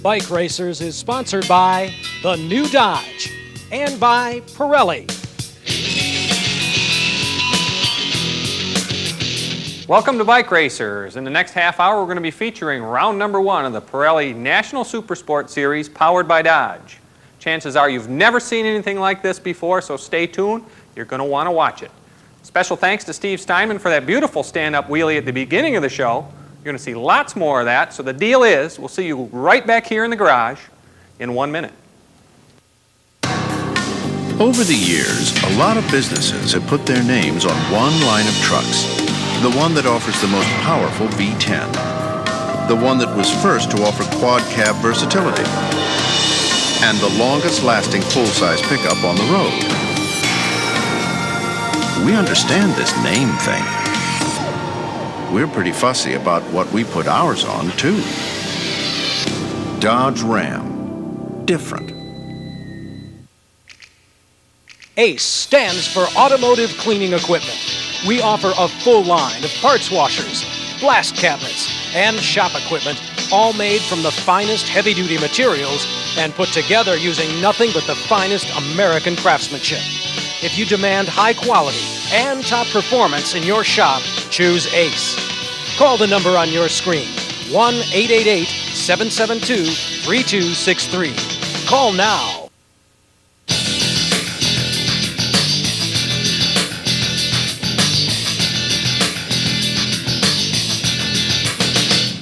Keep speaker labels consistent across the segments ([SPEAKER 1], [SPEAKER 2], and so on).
[SPEAKER 1] Bike Racers is sponsored by the new Dodge and by Pirelli.
[SPEAKER 2] Welcome to Bike Racers. In the next half hour, we're going to be featuring round number 1 of the Pirelli National Supersport Series powered by Dodge. Chances are you've never seen anything like this before, so stay tuned. You're going to want to watch it. Special thanks to Steve Steinman for that beautiful stand-up wheelie at the beginning of the show. You're going to see lots more of that, so the deal is we'll see you right back here in the garage in 1 minute.
[SPEAKER 3] Over the years, a lot of businesses have put their names on one line of trucks. The one that offers the most powerful V10. The one that was first to offer quad cab versatility. And the longest lasting full-size pickup on the road. We understand this name thing. We're pretty fussy about what we put ours on, too. Dodge Ram. Different.
[SPEAKER 1] ACE stands for Automotive Cleaning Equipment. We offer a full line of parts washers, blast cabinets, and shop equipment, all made from the finest heavy-duty materials and put together using nothing but the finest American craftsmanship. If you demand high quality and top performance in your shop, choose ACE. Call the number on your screen, 1-888-772-3263. Call now.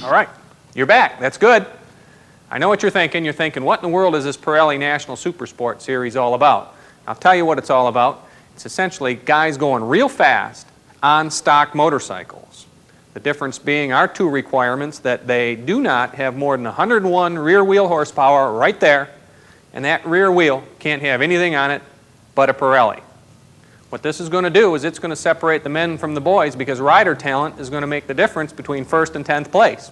[SPEAKER 2] All right, you're back. That's good. I know what you're thinking. You're thinking, what in the world is this Pirelli National Supersport Series all about? I'll tell you what it's all about. It's essentially guys going real fast on stock motorcycles. The difference being our two requirements that they do not have more than 101 rear wheel horsepower right there, and that rear wheel can't have anything on it but a Pirelli. What this is going to do is it's going to separate the men from the boys because rider talent is going to make the difference between 1st and 10th place.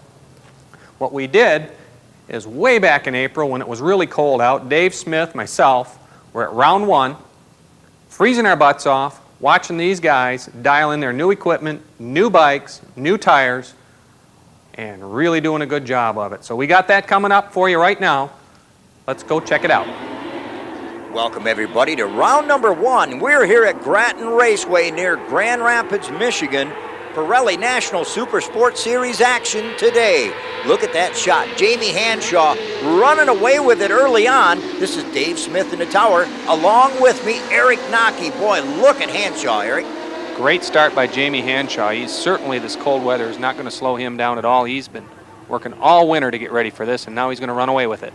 [SPEAKER 2] What we did is way back in April when it was really cold out, Dave Smith, myself, were at round 1, freezing our butts off, watching these guys dial in their new equipment, new bikes, new tires, and really doing a good job of it. So we got that coming up for you right now. Let's go check it out.
[SPEAKER 4] Welcome everybody to round number 1. We're here at Grattan Raceway near Grand Rapids, Michigan. Pirelli National Supersport Series action today. Look at that shot. Jamie Hanshaw running away with it early on. This is Dave Smith in the tower. Along with me, Eric Nocky. Boy, look at Hanshaw, Eric.
[SPEAKER 2] Great start by Jamie Hanshaw. He's certainly, this cold weather is not going to slow him down at all. He's been working all winter to get ready for this, and now he's going to run away with it.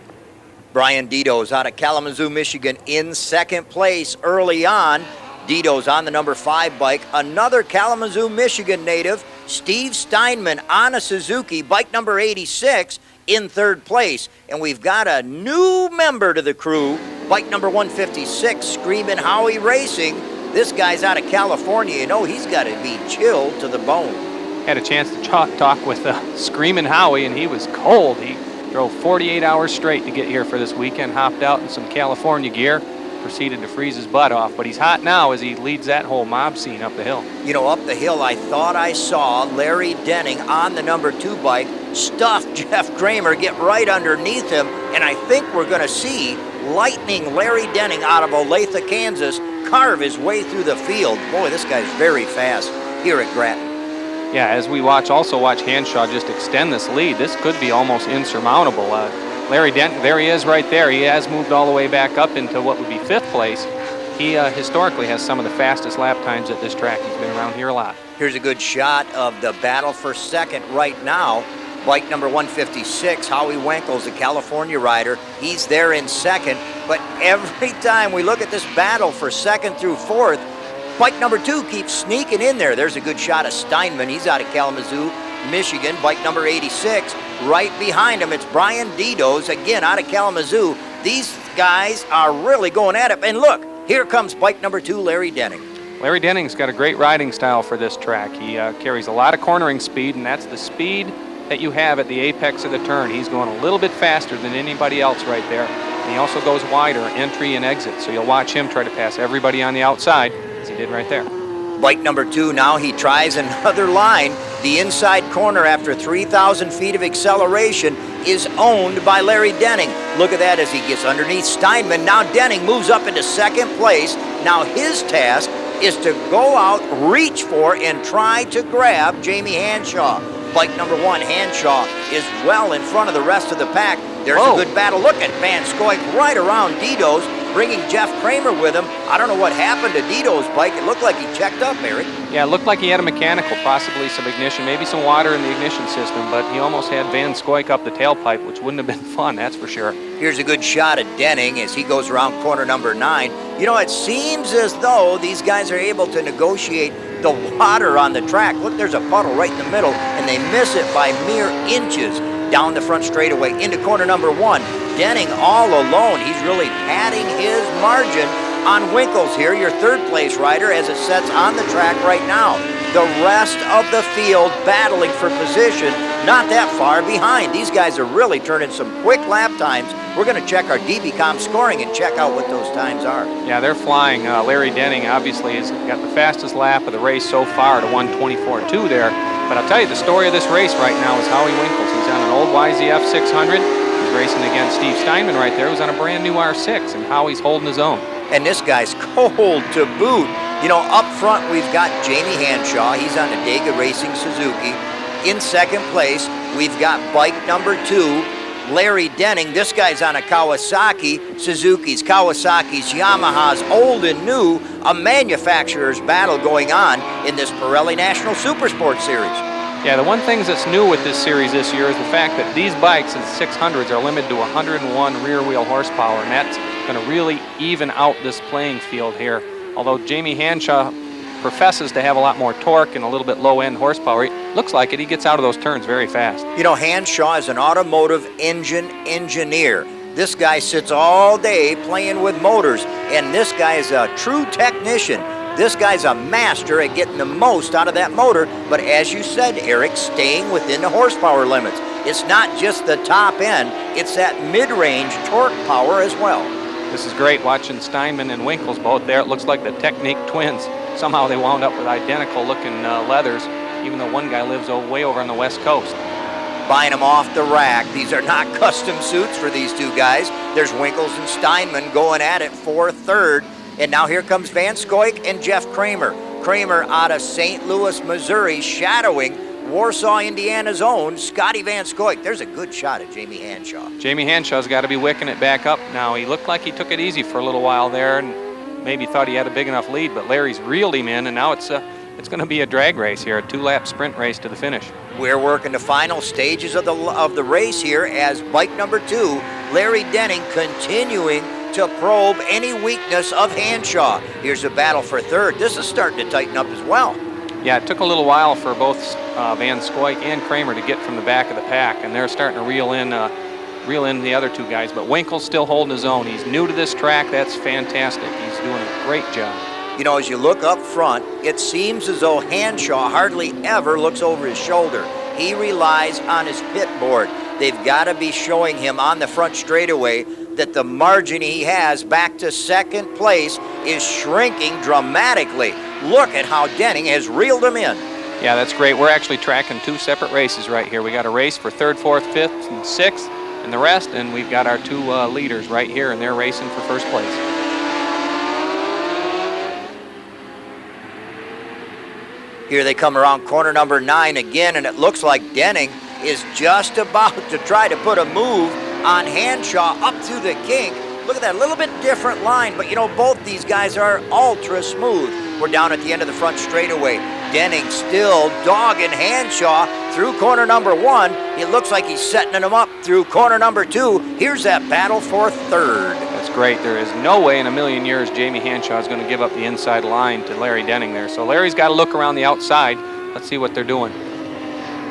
[SPEAKER 4] Brian Dito's out of Kalamazoo, Michigan in 2nd place early on. Dito's on the number 5 bike. Another Kalamazoo, Michigan native, Steve Steinman on a Suzuki, bike number 86 in 3rd place. And we've got a new member to the crew, bike number 156, Screamin' Howie Racing. This guy's out of California. You know, he's got to be chilled to the bone.
[SPEAKER 2] Had a chance to talk with Screamin' Howie, and he was cold. He drove 48 hours straight to get here for this weekend, hopped out in some California gear, proceeded to freeze his butt off, but he's hot now as he leads that whole mob scene up the hill.
[SPEAKER 4] You know, up the hill, I thought I saw Larry Denning on the number 2 bike stuff Jeff Kramer, get right underneath him, and I think we're going to see lightning Larry Denning out of Olathe, Kansas, carve his way through the field. Boy, this guy's very fast here at Grattan.
[SPEAKER 2] Yeah, as we watch Hanshaw just extend this lead, this could be almost insurmountable. Larry Denton, there he is right there. He has moved all the way back up into what would be 5th place. He historically has some of the fastest lap times at this track. He's been around here a lot.
[SPEAKER 4] Here's a good shot of the battle for 2nd right now. Bike number 156, Howie Wenkel's a California rider. He's there in 2nd, but every time we look at this battle for 2nd through 4th, bike number 2 keeps sneaking in there. There's a good shot of Steinman. He's out of Kalamazoo, Michigan. Bike number 86. Right behind him, it's Brian Dito's, again, out of Kalamazoo. These guys are really going at it. And look, here comes bike number 2, Larry Denning.
[SPEAKER 2] Larry Denning's got a great riding style for this track. He carries a lot of cornering speed, and that's the speed that you have at the apex of the turn. He's going a little bit faster than anybody else right there. And he also goes wider entry and exit, so you'll watch him try to pass everybody on the outside, as he did right there.
[SPEAKER 4] Bike number 2 now, he tries another line. The inside corner after 3,000 feet of acceleration is owned by Larry Denning. Look at that as he gets underneath Steinman. Now Denning moves up into second place. Now his task is to go out, reach for, and try to grab Jamie Hanshaw. Bike number 1, Hanshaw, is well in front of the rest of the pack. There's a good battle. Look at Van Scoik right around Dido's, bringing Jeff Kramer with him. I don't know what happened to Dido's bike. It looked like he checked up, Eric.
[SPEAKER 2] Yeah, it looked like he had a mechanical, possibly some ignition, maybe some water in the ignition system, but he almost had Van Scoik up the tailpipe, which wouldn't have been fun, that's for sure.
[SPEAKER 4] Here's a good shot at Denning as he goes around corner number 9. You know, it seems as though these guys are able to negotiate the water on the track. Look, there's a puddle right in the middle, and they miss it by mere inches. Down the front straightaway into corner number 1. Denning all alone. He's really padding his margin on Winkles here, your third place rider, as it sets on the track right now. The rest of the field battling for position, not that far behind. These guys are really turning some quick lap times. We're going to check our DBCOM scoring and check out what those times are.
[SPEAKER 2] Yeah, they're flying. Larry Denning obviously has got the fastest lap of the race so far to 1:24.2 there. But I'll tell you, the story of this race right now is Howie Winkles. He's on an old YZF 600. He's racing against Steve Steinman right there, who's on a brand new R6, and Howie's holding his own.
[SPEAKER 4] And this guy's cold to boot. You know, up front we've got Jamie Hanshaw. He's on a Dega Racing Suzuki. In second place, we've got bike number 2, Larry Denning. This guy's on a Kawasaki, Suzuki's, Kawasaki's, Yamaha's, old and new, a manufacturer's battle going on in this Pirelli National Supersport Series.
[SPEAKER 2] Yeah, the one thing that's new with this series this year is the fact that these bikes in 600s are limited to 101 rear wheel horsepower, and that's going to really even out this playing field here. Although Jamie Hanshaw professes to have a lot more torque and a little bit low-end horsepower, it looks like it. He gets out of those turns very fast.
[SPEAKER 4] You know, Hanshaw is an automotive engine engineer. This guy sits all day playing with motors, and this guy is a true technician. This guy's a master at getting the most out of that motor, but as you said, Eric, staying within the horsepower limits. It's not just the top end, it's that mid-range torque power as well.
[SPEAKER 2] This is great watching Steinman and Winkles both there. It looks like the Technique twins. Somehow they wound up with identical looking leathers, even though one guy lives way over on the West Coast.
[SPEAKER 4] Buying them off the rack. These are not custom suits for these two guys. There's Winkles and Steinman going at it for third. And now here comes Van Scoik and Jeff Kramer. Kramer out of St. Louis, Missouri, shadowing Warsaw, Indiana's own Scotty Van Scoik. There's a good shot at Jamie Hanshaw.
[SPEAKER 2] Jamie Hanshaw's got to be wicking it back up now. He looked like he took it easy for a little while there and maybe thought he had a big enough lead, but Larry's reeled him in, and now it's going to be a drag race here, a 2-lap sprint race to the finish.
[SPEAKER 4] We're working the final stages of the race here as bike number 2, Larry Denning, continuing to probe any weakness of Hanshaw. Here's a battle for third. This is starting to tighten up as well.
[SPEAKER 2] Yeah, it took a little while for both Van Scoik and Kramer to get from the back of the pack, and they're starting to reel in the other two guys. But Winkle's still holding his own. He's new to this track. That's fantastic. He's doing a great job.
[SPEAKER 4] You know, as you look up front, it seems as though Hanshaw hardly ever looks over his shoulder. He relies on his pit board. They've got to be showing him on the front straightaway that the margin he has back to second place is shrinking dramatically. Look at how Denning has reeled him in.
[SPEAKER 2] Yeah, that's great. We're actually tracking 2 separate races right here. We got a race for 3rd, 4th, 5th, and 6th, and the rest, and we've got our 2 leaders right here, and they're racing for first place.
[SPEAKER 4] Here they come around corner number 9 again, and it looks like Denning is just about to try to put a move on Hanshaw up through the kink. Look at that, a little bit different line, but you know, both these guys are ultra smooth. We're down at the end of the front straightaway. Denning still dogging Hanshaw through corner number 1. It looks like he's setting him up through corner number 2. Here's that battle for third.
[SPEAKER 2] That's great. There is no way in a million years Jamie Hanshaw is going to give up the inside line to Larry Denning there. So Larry's got to look around the outside. Let's see what they're doing.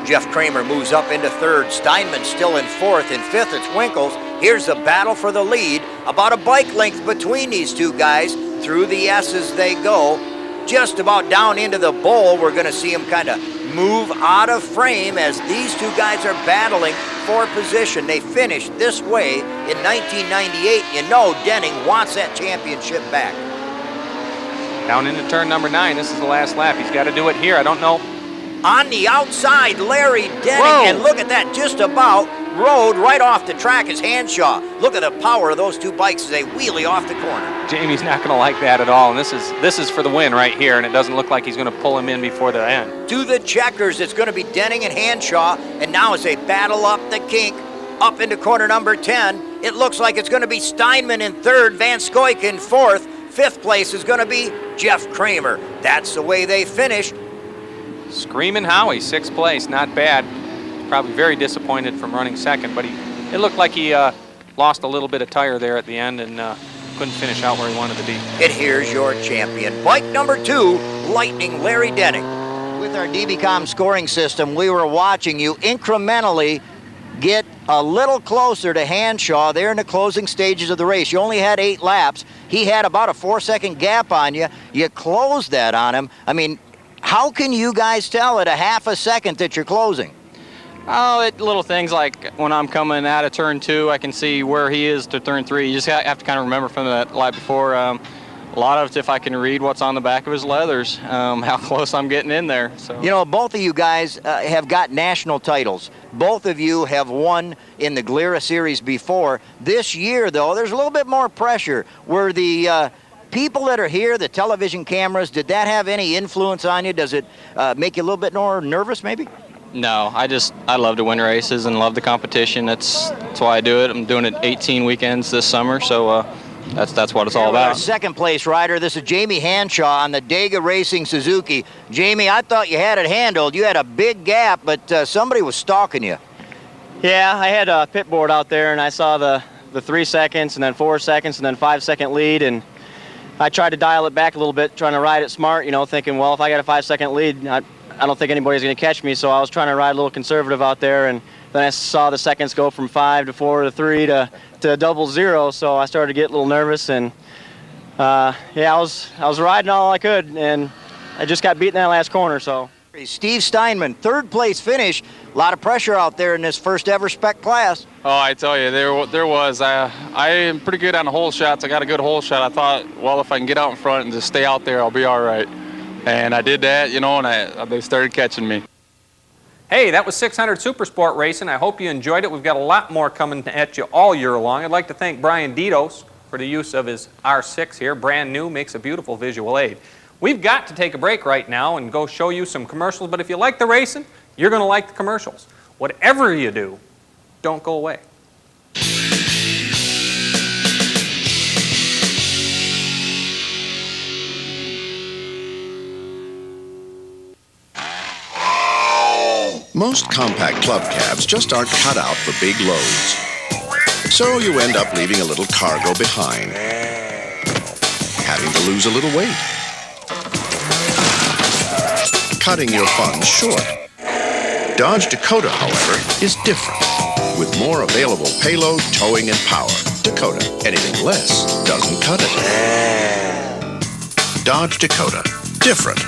[SPEAKER 4] Jeff Kramer moves up into third. Steinman still in fourth. In fifth, it's Winkles. Here's the battle for the lead. About a bike length between these two guys. Through the S's they go. Just about down into the bowl. We're going to see him kind of move out of frame as these two guys are battling for position. They finished this way in 1998. You know Denning wants that championship back.
[SPEAKER 2] Down into turn number 9. This is the last lap. He's got to do it here. I don't know.
[SPEAKER 4] On the outside, Larry Denning,
[SPEAKER 2] Whoa.
[SPEAKER 4] and look at that, just about rode right off the track is Hanshaw. Look at the power of those two bikes as they wheelie off the corner.
[SPEAKER 2] Jamie's not going to like that at all, and this is for the win right here, and it doesn't look like he's going to pull him in before the end.
[SPEAKER 4] To the checkers, it's going to be Denning and Hanshaw, and now as they battle up the kink, up into corner number 10, it looks like it's going to be Steinman in third, Van Scoyk in fourth. Fifth place is going to be Jeff Kramer. That's the way they finished.
[SPEAKER 2] Screaming Howie, 6th place, not bad. Probably very disappointed from running second, but it looked like he lost a little bit of tire there at the end and couldn't finish out where he wanted to be.
[SPEAKER 4] And here's your champion, bike number 2, Lightning Larry Denning. With our DBCOM scoring system, we were watching you incrementally get a little closer to Hanshaw there in the closing stages of the race. You only had 8 laps. He had about a 4-second gap on you. You closed that on him. I mean, how can you guys tell at a half a second that you're closing?
[SPEAKER 5] Oh, little things like when I'm coming out of turn 2, I can see where he is to turn 3. You just have to kind of remember from that lap before. A lot of it, if I can read what's on the back of his leathers, how close I'm getting in there. So.
[SPEAKER 4] You know, both of you guys have got national titles. Both of you have won in the GLRRA series before. This year, though, there's a little bit more pressure. Were the people that are here, the television cameras, did that have any influence on you? Does it make you a little bit more nervous, maybe?
[SPEAKER 5] No, I love to win races and love the competition. That's why I do it. I'm doing it 18 weekends this summer, so that's what it's all about.
[SPEAKER 4] Our second place rider, this is Jamie Hanshaw on the Dega Racing Suzuki. Jamie, I thought you had it handled. You had a big gap, but somebody was stalking you.
[SPEAKER 5] Yeah, I had a pit board out there, and I saw the 3 seconds, and then 4 seconds, and then 5-second lead, and I tried to dial it back a little bit, trying to ride it smart, you know, thinking, well, if I got a 5-second lead, I don't think anybody's going to catch me, so I was trying to ride a little conservative out there, and then I saw the seconds go from 5 to 4 to 3 to 00, so I started to get a little nervous, and yeah, I was riding all I could, and I just got beat in that last corner, so.
[SPEAKER 4] Steve Steinman, third place finish. A lot of pressure out there in this first ever spec class.
[SPEAKER 6] Oh, I tell you, there was. I am pretty good on the hole shots. I got a good hole shot. I thought, well, if I can get out in front and just stay out there, I'll be all right. And I did that, you know, and they started catching me.
[SPEAKER 2] Hey, that was 600 Supersport Racing. I hope you enjoyed it. We've got a lot more coming at you all year long. I'd like to thank Brian Ditos for the use of his R6 here. Brand new, makes a beautiful visual aid. We've got to take a break right now and go show you some commercials, but if you like the racing, you're going to like the commercials. Whatever you do, don't go away.
[SPEAKER 3] Most compact club cabs just aren't cut out for big loads. So you end up leaving a little cargo behind, having to lose a little weight, cutting your funds short. Dodge Dakota, however, is different. With more available payload, towing, and power, Dakota, anything less doesn't cut it. Dodge Dakota, different.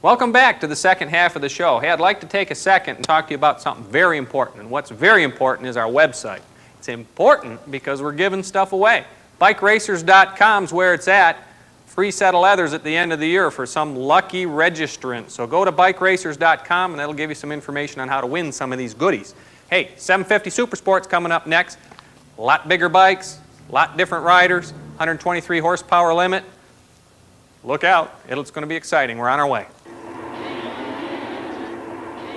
[SPEAKER 2] Welcome back to the second half of the show. Hey, I'd like to take a second and talk to you about something very important. And what's very important is our website. It's important because we're giving stuff away. BikeRacers.com is where it's at. Free set of leathers at the end of the year for some lucky registrant. So go to BikeRacers.com and that'll give you some information on how to win some of these goodies. Hey, 750 Supersport's coming up next. A lot bigger bikes, a lot different riders, 123 horsepower limit. Look out. It's going to be exciting. We're on our way.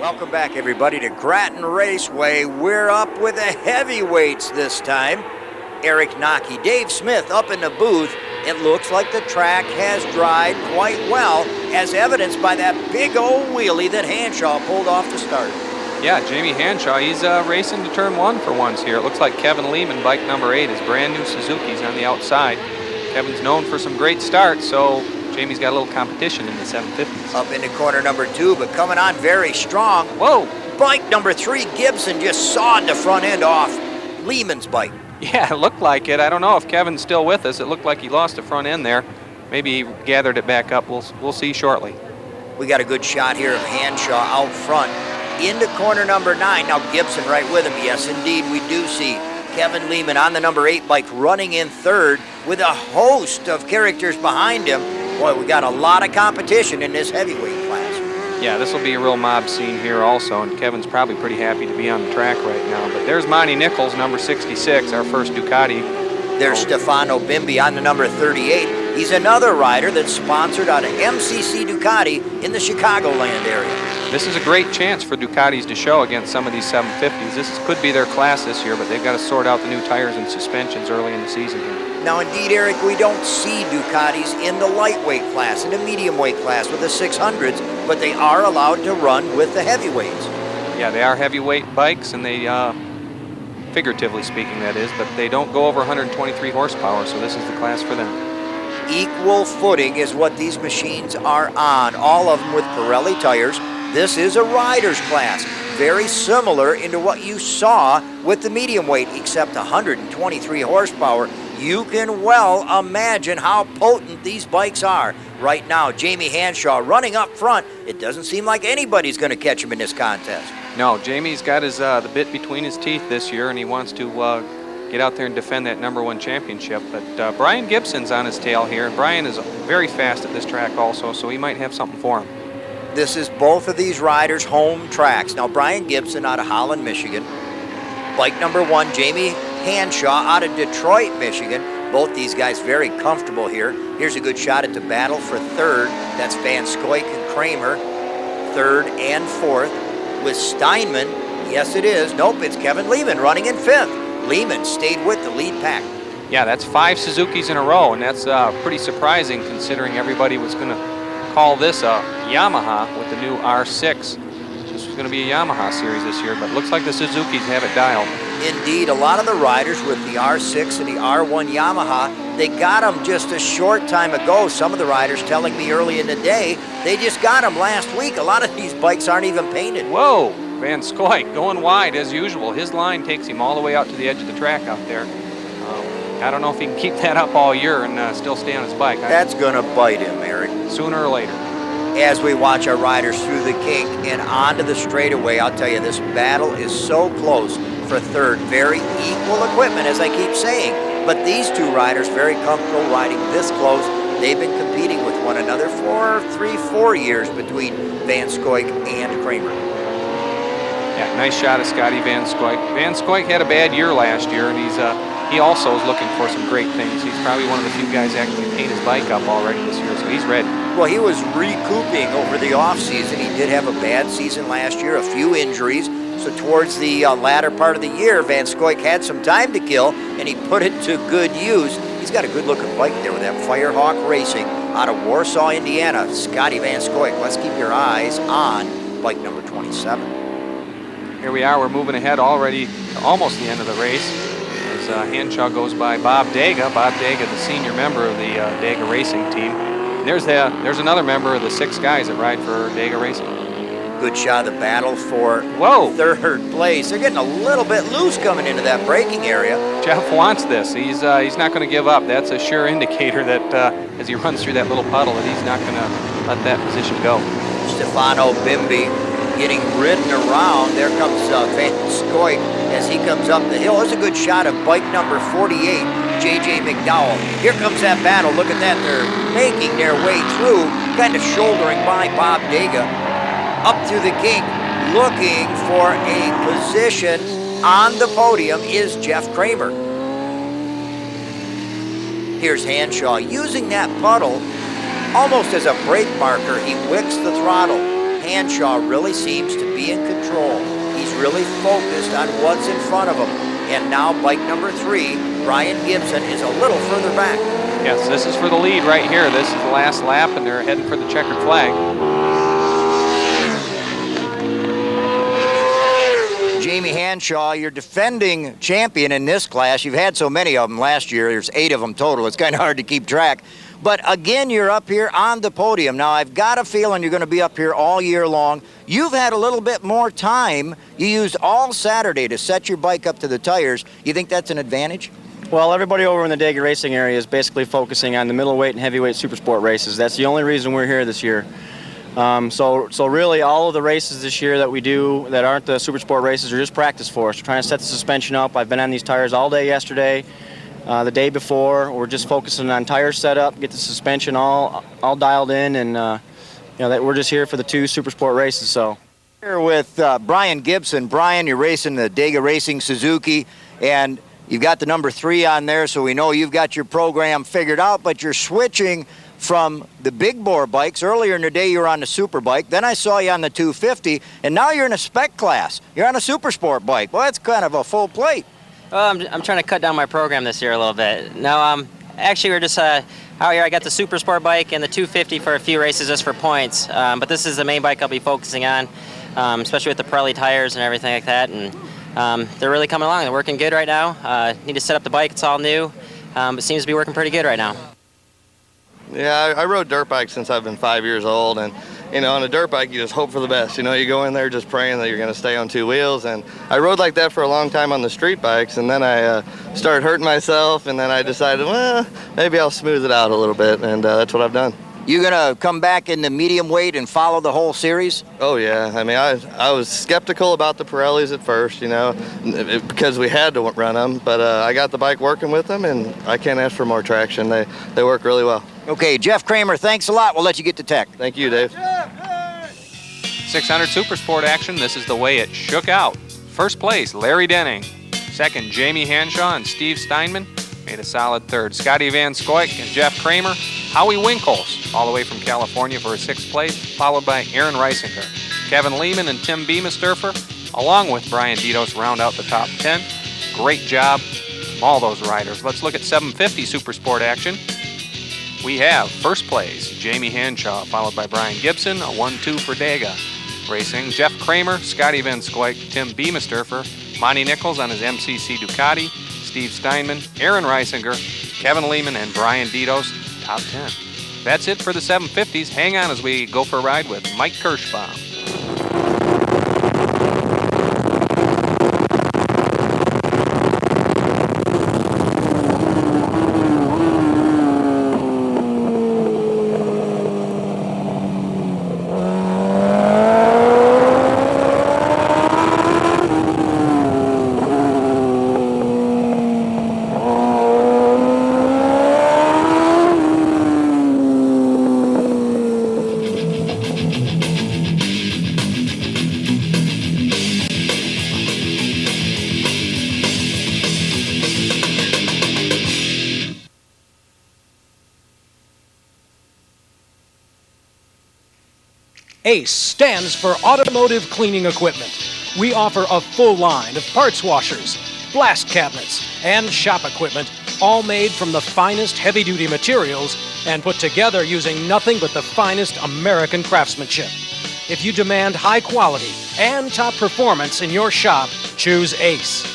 [SPEAKER 4] Welcome back, everybody, to Grattan Raceway. We're up with the heavyweights this time. Eric Nocky, Dave Smith up in the booth. It looks like the track has dried quite well, as evidenced by that big old wheelie that Hanshaw pulled off to start.
[SPEAKER 2] Yeah, Jamie Hanshaw, he's racing to turn 1 for once here. It looks like Kevin Lehman, bike number 8, his brand new Suzuki's on the outside. Kevin's known for some great starts, so Jamie's got a little competition in the 750s.
[SPEAKER 4] Up into corner number 2, but coming on very strong.
[SPEAKER 2] Whoa!
[SPEAKER 4] Bike number 3, Gibson, just sawed the front end off Lehman's bike.
[SPEAKER 2] Yeah, it looked like it. I don't know if Kevin's still with us. It looked like he lost the front end there. Maybe he gathered it back up. We'll see shortly.
[SPEAKER 4] We got a good shot here of Hanshaw out front. into corner number 9. Now Gibson right with him. Yes, indeed, we do see Kevin Lehman on the number 8 bike running in third with a host of characters behind him. Boy, we got a lot of competition in this heavyweight class.
[SPEAKER 2] Yeah, this will be a real mob scene here also, and Kevin's probably pretty happy to be on the track right now. But there's Monty Nichols, number 66, our first Ducati.
[SPEAKER 4] There's Stefano Bimbi on the number 38. He's another rider that's sponsored out of MCC Ducati in the Chicagoland area.
[SPEAKER 2] This is a great chance for Ducatis to show against some of these 750s. Could be their class this year, but they've got to sort out the new tires and suspensions early in the season here.
[SPEAKER 4] Now, indeed, Eric, we don't see Ducatis in the lightweight class, in the medium weight class with the 600s, but they are allowed to run with the heavyweights.
[SPEAKER 2] Yeah, they are heavyweight bikes, and they, figuratively speaking that is, but they don't go over 123 horsepower, so this is the class for them.
[SPEAKER 4] Equal footing is what these machines are on, all of them with Pirelli tires. This is a rider's class, very similar into what you saw with the medium weight, except 123 horsepower. You can well imagine how potent these bikes are. Right now, Jamie Hanshaw running up front. It doesn't seem like anybody's going to catch him in this contest.
[SPEAKER 2] No, Jamie's got his the bit between his teeth this year, and he wants to get out there and defend that #1 championship. But Brian Gibson's on his tail here, and Brian is very fast at this track also, so he might have something for him.
[SPEAKER 4] This is both of these riders' home tracks. Now, Brian Gibson out of Holland, Michigan. Bike number 1, Jamie Hanshaw out of Detroit, Michigan. Both these guys very comfortable here. Here's a good shot at the battle for third. That's Van Scoyk and Kramer, third and fourth. With Steinman, yes it is. Nope, it's Kevin Lehman running in fifth. Lehman stayed with the lead pack.
[SPEAKER 2] Yeah, that's 5 Suzukis in a row, and that's pretty surprising considering everybody was going to call this a Yamaha with the new R6. This was going to be a Yamaha series this year, but it looks like the Suzukis have it dialed.
[SPEAKER 4] Indeed, a lot of the riders with the R6 and the R1 Yamaha, they got them just a short time ago. Some of the riders telling me early in the day, they just got them last week. A lot of these bikes aren't even painted.
[SPEAKER 2] Whoa, Van Scoyk going wide as usual. His line takes him all the way out to the edge of the track out there. I don't know if he can keep that up all year and still stay on his bike.
[SPEAKER 4] That's going to bite him, Eric.
[SPEAKER 2] Sooner or later.
[SPEAKER 4] As we watch our riders through the kink and onto the straightaway, I'll tell you, this battle is so close for third. Very equal equipment, as I keep saying. But these two riders very comfortable riding this close. They've been competing with one another for 4 years between Van Scoyk and Kramer.
[SPEAKER 2] Yeah, nice shot of Scotty Van Scoyk. Van Scoyk had a bad year last year, and he also is looking for some great things. He's probably one of the few guys actually paint his bike up already this year, so he's ready.
[SPEAKER 4] Well, he was recouping over the offseason. He did have a bad season last year, a few injuries. So towards the latter part of the year, Van Scoyk had some time to kill, and he put it to good use. He's got a good-looking bike there with that Firehawk Racing out of Warsaw, Indiana. Scotty Van Scoyk. Let's keep your eyes on bike number 27.
[SPEAKER 2] Here we are. We're moving ahead already to almost the end of the race. As Hanshaw goes by Bob Daga. Bob Daga, the senior member of the Daga Racing team. And there's another member of the 6 guys that ride for Daga Racing.
[SPEAKER 4] Good shot of the battle for third place. They're getting a little bit loose coming into that braking area.
[SPEAKER 2] Jeff wants this. He's not going to give up. That's a sure indicator that as he runs through that little puddle that he's not going to let that position go.
[SPEAKER 4] Stefano Bimbi getting ridden around. There comes Van Scoyk as he comes up the hill. There's a good shot of bike number 48, J.J. McDowell. Here comes that battle. Look at that. They're making their way through, kind of shouldering by Bob Daga. Up through the kink, looking for a position on the podium is Jeff Kramer. Here's Hanshaw using that puddle almost as a brake marker. He wicks the throttle. Hanshaw really seems to be in control. He's really focused on what's in front of him. And now bike number 3, Brian Gibson, is a little further back.
[SPEAKER 2] Yes, this is for the lead right here. This is the last lap, and they're heading for the checkered flag.
[SPEAKER 4] Jamie Hanshaw, your defending champion in this class. You've had so many of them last year. There's 8 of them total. It's kind of hard to keep track. But again, you're up here on the podium. Now, I've got a feeling you're going to be up here all year long. You've had a little bit more time. You used all Saturday to set your bike up to the tires. You think that's an advantage?
[SPEAKER 5] Well, everybody over in the Daga Racing area is basically focusing on the middleweight and heavyweight supersport races. That's the only reason we're here this year. So really all of the races this year that we do that aren't the Super Sport races are just practice for us. We're trying to set the suspension up. I've been on these tires all day yesterday, the day before. We're just focusing on tire setup, get the suspension all dialed in, and that we're just here for the 2 Super Sport races. So
[SPEAKER 4] Here with Brian Gibson. Brian, you're racing the Dega Racing Suzuki, and you've got the number 3 on there, so we know you've got your program figured out, but you're switching from the big bore bikes. Earlier in the day you were on the super bike, then I saw you on the 250, and now you're in a spec class. You're on a super sport bike. Well, that's kind of a full plate.
[SPEAKER 7] Well, I'm trying to cut down my program this year a little bit. No, actually we're just out here. I got the super sport bike and the 250 for a few races just for points, but this is the main bike I'll be focusing on, especially with the Pirelli tires and everything like that, and they're really coming along. They're working good right now. Need to set up the bike. It's all new, but seems to be working pretty good right now.
[SPEAKER 8] Yeah, I rode dirt bikes since I've been 5 years old, and on a dirt bike you just hope for the best. You go in there just praying that you're going to stay on 2 wheels, and I rode like that for a long time on the street bikes, and then I started hurting myself, and then I decided, well, maybe I'll smooth it out a little bit, and that's what I've done.
[SPEAKER 4] You gonna come back in the medium weight and follow the whole series?
[SPEAKER 8] Oh yeah, I mean I was skeptical about the Pirellis at first, because we had to run them, but I got the bike working with them, and I can't ask for more traction. They work really well.
[SPEAKER 4] Okay, Jeff Kramer, thanks a lot. We'll let you get to tech.
[SPEAKER 8] Thank you, Dave.
[SPEAKER 2] 600 Super Sport action. This is the way it shook out. First place, Larry Denning. Second, Jamie Hanshaw and Steve Steinman made a solid third. Scotty Van Scoik and Jeff Kramer. Howie Winkles, all the way from California for a 6th place, followed by Aaron Reisinger. Kevin Lehman and Tim Beamisturfer, along with Brian Ditos, round out the top 10. Great job from all those riders. Let's look at 750 Super Sport action. We have first place, Jamie Hanshaw, followed by Brian Gibson, a 1-2 for Dega Racing. Jeff Kramer, Scotty Van Scoik, Tim Beamisturfer, Monty Nichols on his MCC Ducati, Steve Steinman, Aaron Reisinger, Kevin Lehman, and Brian Ditos, top 10. That's it for the 750s. Hang on as we go for a ride with Mike Kirschbaum.
[SPEAKER 1] ACE stands for Automotive Cleaning Equipment. We offer a full line of parts washers, blast cabinets, and shop equipment, all made from the finest heavy-duty materials and put together using nothing but the finest American craftsmanship. If you demand high quality and top performance in your shop, choose ACE.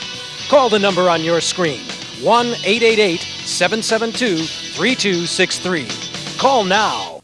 [SPEAKER 1] Call the number on your screen, 1-888-772-3263. Call now.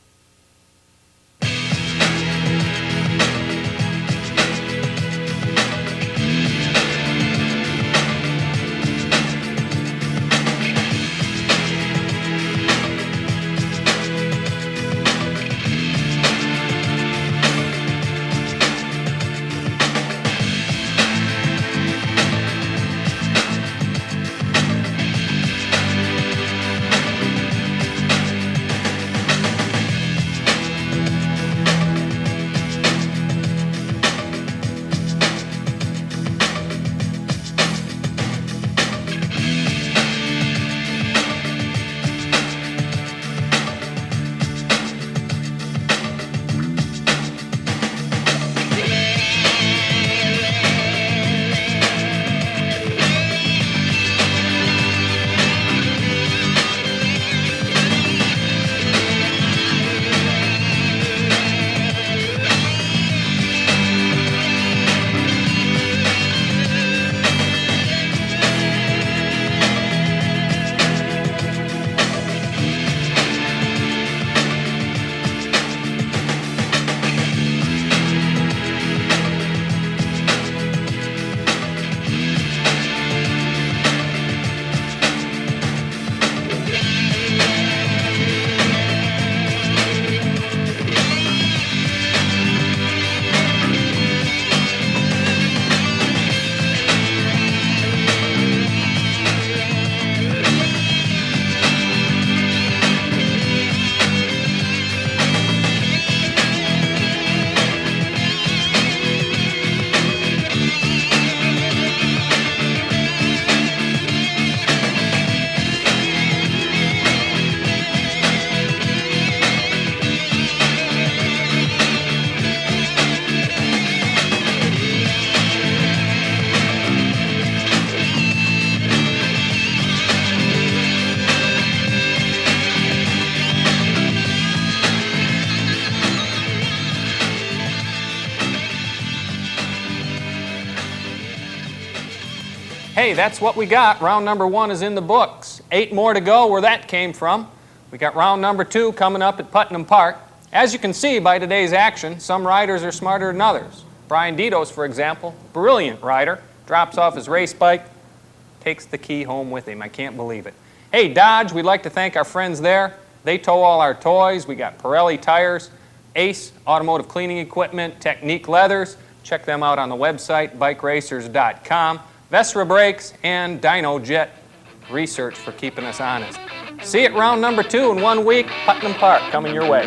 [SPEAKER 2] Hey, that's what we got. Round number 1 is in the books. 8 more to go where that came from. We got round number 2 coming up at Putnam Park. As you can see by today's action, some riders are smarter than others. Brian Ditos, for example, brilliant rider, drops off his race bike, takes the key home with him. I can't believe it. Hey, Dodge, we'd like to thank our friends there. They tow all our toys. We got Pirelli tires, Ace automotive cleaning equipment, Technique leathers. Check them out on the website, bikeracers.com. Vestra brakes and DynoJet research for keeping us honest. See you at round number 2 in 1 week. Putnam Park coming your way.